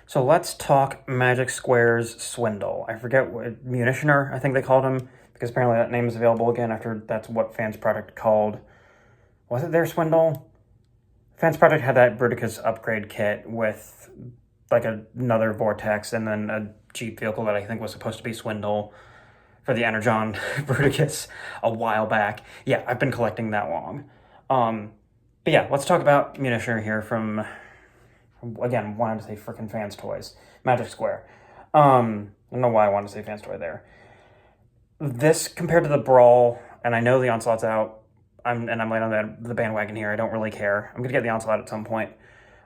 So let's talk Magic Square's Swindle. I forget what Munitioner, I think they called him, because apparently that name is available again after that's what Fans Project called. Was it their Swindle? Fans Project had that Bruticus upgrade kit with like another Vortex and then a Jeep vehicle that I think was supposed to be Swindle for the Energon Bruticus a while back. Yeah, I've been collecting that long. But yeah, let's talk about Munitioner here from again, wanted to say freaking Fans Toys. Magic Square. I don't know why I wanted to say Fans Toy there. This, compared to the Brawl, and I know the Onslaught's out, I'm late on the bandwagon here. I don't really care. I'm going to get the Onslaught at some point,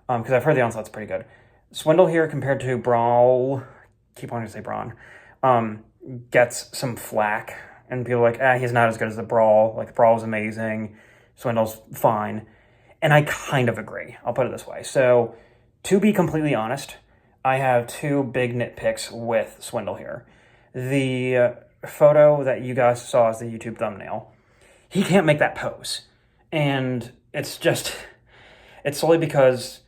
because I've heard the Onslaught's pretty good. Swindle here, compared to Brawl, keep wanting to say Brawn, gets some flack. And people are like, he's not as good as the Brawl. Like, the Brawl's amazing. Swindle's fine. And I kind of agree. I'll put it this way. So, to be completely honest, I have two big nitpicks with Swindle here. The photo that you guys saw as the YouTube thumbnail, he can't make that pose. And it's solely because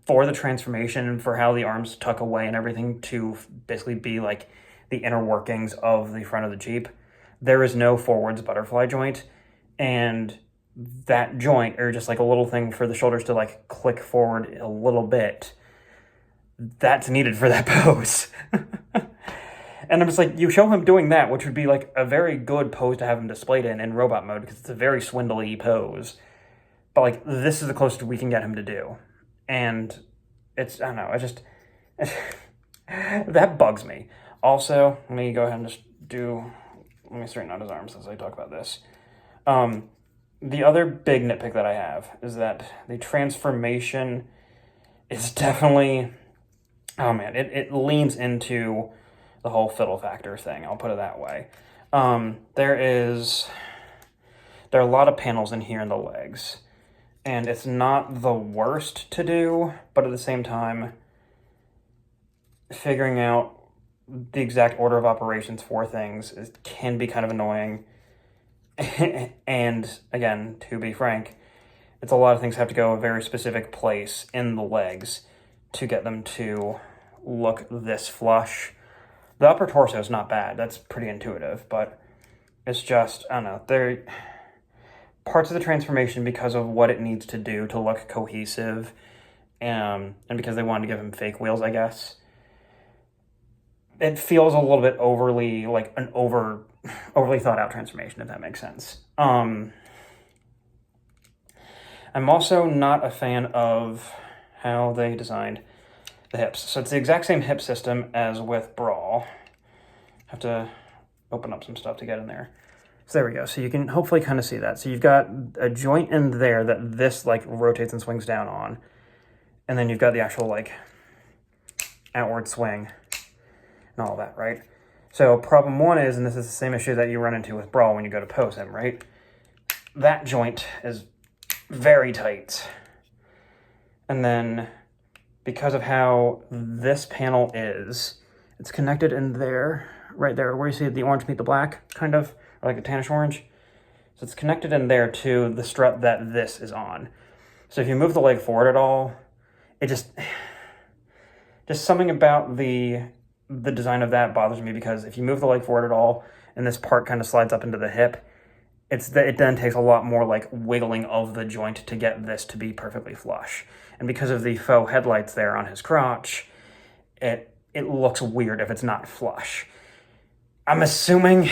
for the transformation and for how the arms tuck away and everything to basically be like the inner workings of the front of the Jeep, there is no forwards butterfly joint. And that joint, or just like a little thing for the shoulders to like click forward a little bit, that's needed for that pose. And I'm just like, you show him doing that, which would be like a very good pose to have him displayed in robot mode, because it's a very swindly pose. But like, this is the closest we can get him to do. And it's, I don't know, that bugs me. Also, let me go ahead and let me straighten out his arms as I talk about this. The other big nitpick that I have is that the transformation is definitely, oh man, it leans into the whole fiddle factor thing. I'll put it that way. There are a lot of panels in here in the legs, and it's not the worst to do, but at the same time, figuring out the exact order of operations for things can be kind of annoying. And again, to be frank, it's a lot of things have to go a very specific place in the legs to get them to look this flush. The upper torso is not bad. That's pretty intuitive, but it's just, I don't know, there parts of the transformation, because of what it needs to do to look cohesive, and because they wanted to give him fake wheels, I guess, it feels a little bit overly, like an overly thought out transformation, if that makes sense. I'm also not a fan of how they designed the hips. So it's the exact same hip system as with Brawl. Have to open up some stuff to get in there. So there we go. So you can hopefully kind of see that. So you've got a joint in there that this like rotates and swings down on. And then you've got the actual like outward swing and all that, right? So problem one is, and this is the same issue that you run into with Brawl when you go to pose him, right? That joint is very tight. And then because of how this panel is, it's connected in there, right there, where you see the orange meet the black, kind of, or like a tannish orange. So it's connected in there to the strut that this is on. So if you move the leg forward at all, it just something about the design of that bothers me, because if you move the leg forward at all and this part kind of slides up into the hip, it then takes a lot more like wiggling of the joint to get this to be perfectly flush. And because of the faux headlights there on his crotch, it looks weird if it's not flush. I'm assuming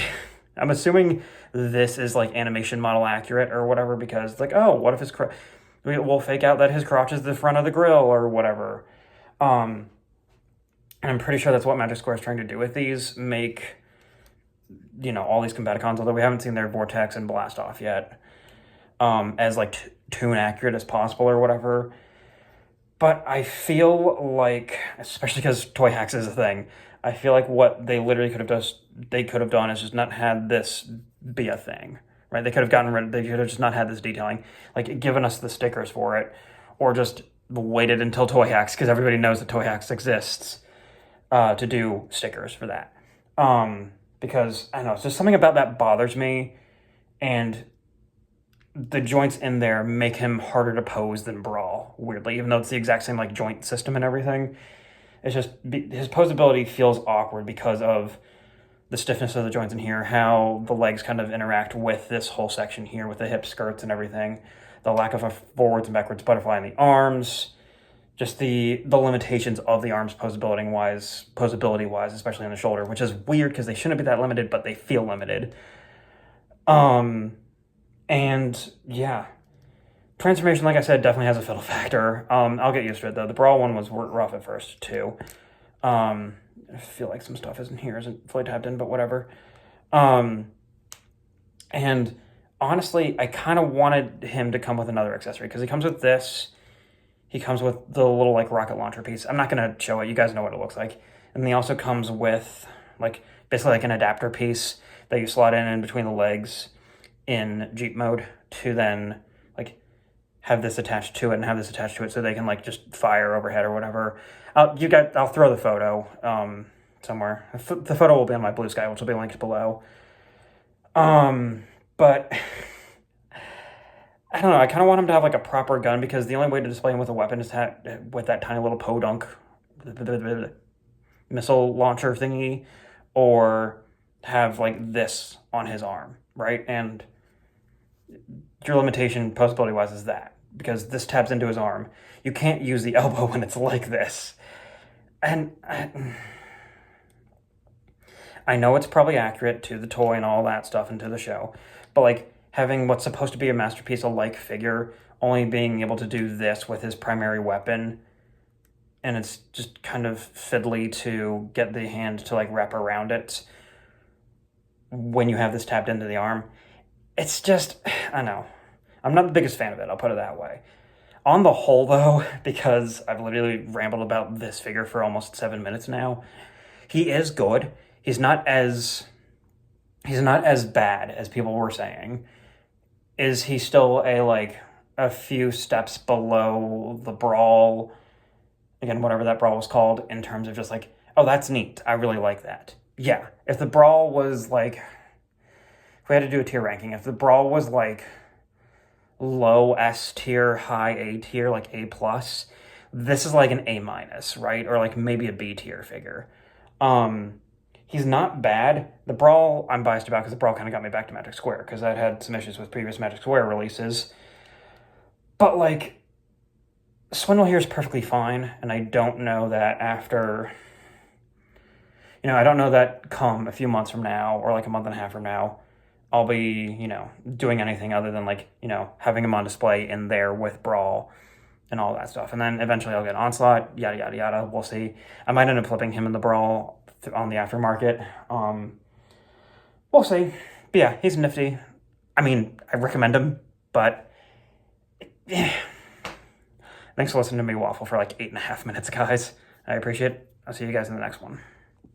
this is like animation model accurate or whatever, because it's like, oh, what if we'll fake out that his crotch is the front of the grill or whatever. And I'm pretty sure that's what Magic Square is trying to do with these. Make, all these Combaticons, although we haven't seen their Vortex and Blast Off yet, as like tune accurate as possible or whatever. But I feel like, especially because Toy Hacks is a thing, I feel like what they literally could have done is just not had this be a thing, right? They could have just not had this detailing, like given us the stickers for it, or just waited until Toy Hacks, because everybody knows that Toy Hacks exists, to do stickers for that. Because, I don't know, it's just something about that bothers me, and the joints in there make him harder to pose than Brawl, weirdly, even though it's the exact same, like, joint system and everything. It's just his posability feels awkward because of the stiffness of the joints in here, how the legs kind of interact with this whole section here with the hip skirts and everything, the lack of a forwards and backwards butterfly in the arms, just the limitations of the arms posability wise, especially on the shoulder, which is weird because they shouldn't be that limited, but they feel limited. And yeah, transformation, like I said, definitely has a fiddle factor. I'll get used to it though. The Brawl one was rough at first too. I feel like some stuff isn't fully tapped in, but whatever. And honestly, I kind of wanted him to come with another accessory because he comes with this. He comes with the little like rocket launcher piece. I'm not gonna show it. You guys know what it looks like. And then he also comes with like basically like an adapter piece that you slot in between the legs in Jeep mode to then like have this attached to it and have this attached to it so they can like just fire overhead or whatever. I'll throw the photo somewhere. The photo will be on my Blue Sky, which will be linked below. But I don't know. I kind of want him to have like a proper gun because the only way to display him with a weapon is to have, with that tiny little podunk missile launcher thingy, or have like this on his arm, right? And your limitation possibility wise is that because this taps into his arm. You can't use the elbow when it's like this. And I know it's probably accurate to the toy and all that stuff and to the show, but like having what's supposed to be a masterpiece alike figure only being able to do this with his primary weapon, and it's just kind of fiddly to get the hand to like wrap around it when you have this tapped into the arm. It's just, I know. I'm not the biggest fan of it, I'll put it that way. On the whole, though, because I've literally rambled about this figure for almost 7 minutes now, he is good. He's not as bad as people were saying. Is he still a few steps below the Brawl? Again, whatever that Brawl was called, in terms of just like, oh, that's neat. I really like that. Yeah, if the Brawl was like, if we had to do a tier ranking, if the Brawl was like low S tier, high A tier, like A plus, this is like an A minus, right? Or like maybe a B tier figure. He's not bad. The Brawl, I'm biased about because the Brawl kind of got me back to Magic Square because I'd had some issues with previous Magic Square releases. But like, Swindle here is perfectly fine, and I don't know that after, I don't know that come a few months from now or like a month and a half from now, I'll be, doing anything other than like, having him on display in there with Brawl and all that stuff. And then eventually I'll get Onslaught, yada, yada, yada. We'll see. I might end up flipping him in the Brawl on the aftermarket. We'll see. But yeah, he's nifty. I mean, I recommend him, but yeah. Thanks for listening to me waffle for like 8.5 minutes, guys. I appreciate it. I'll see you guys in the next one.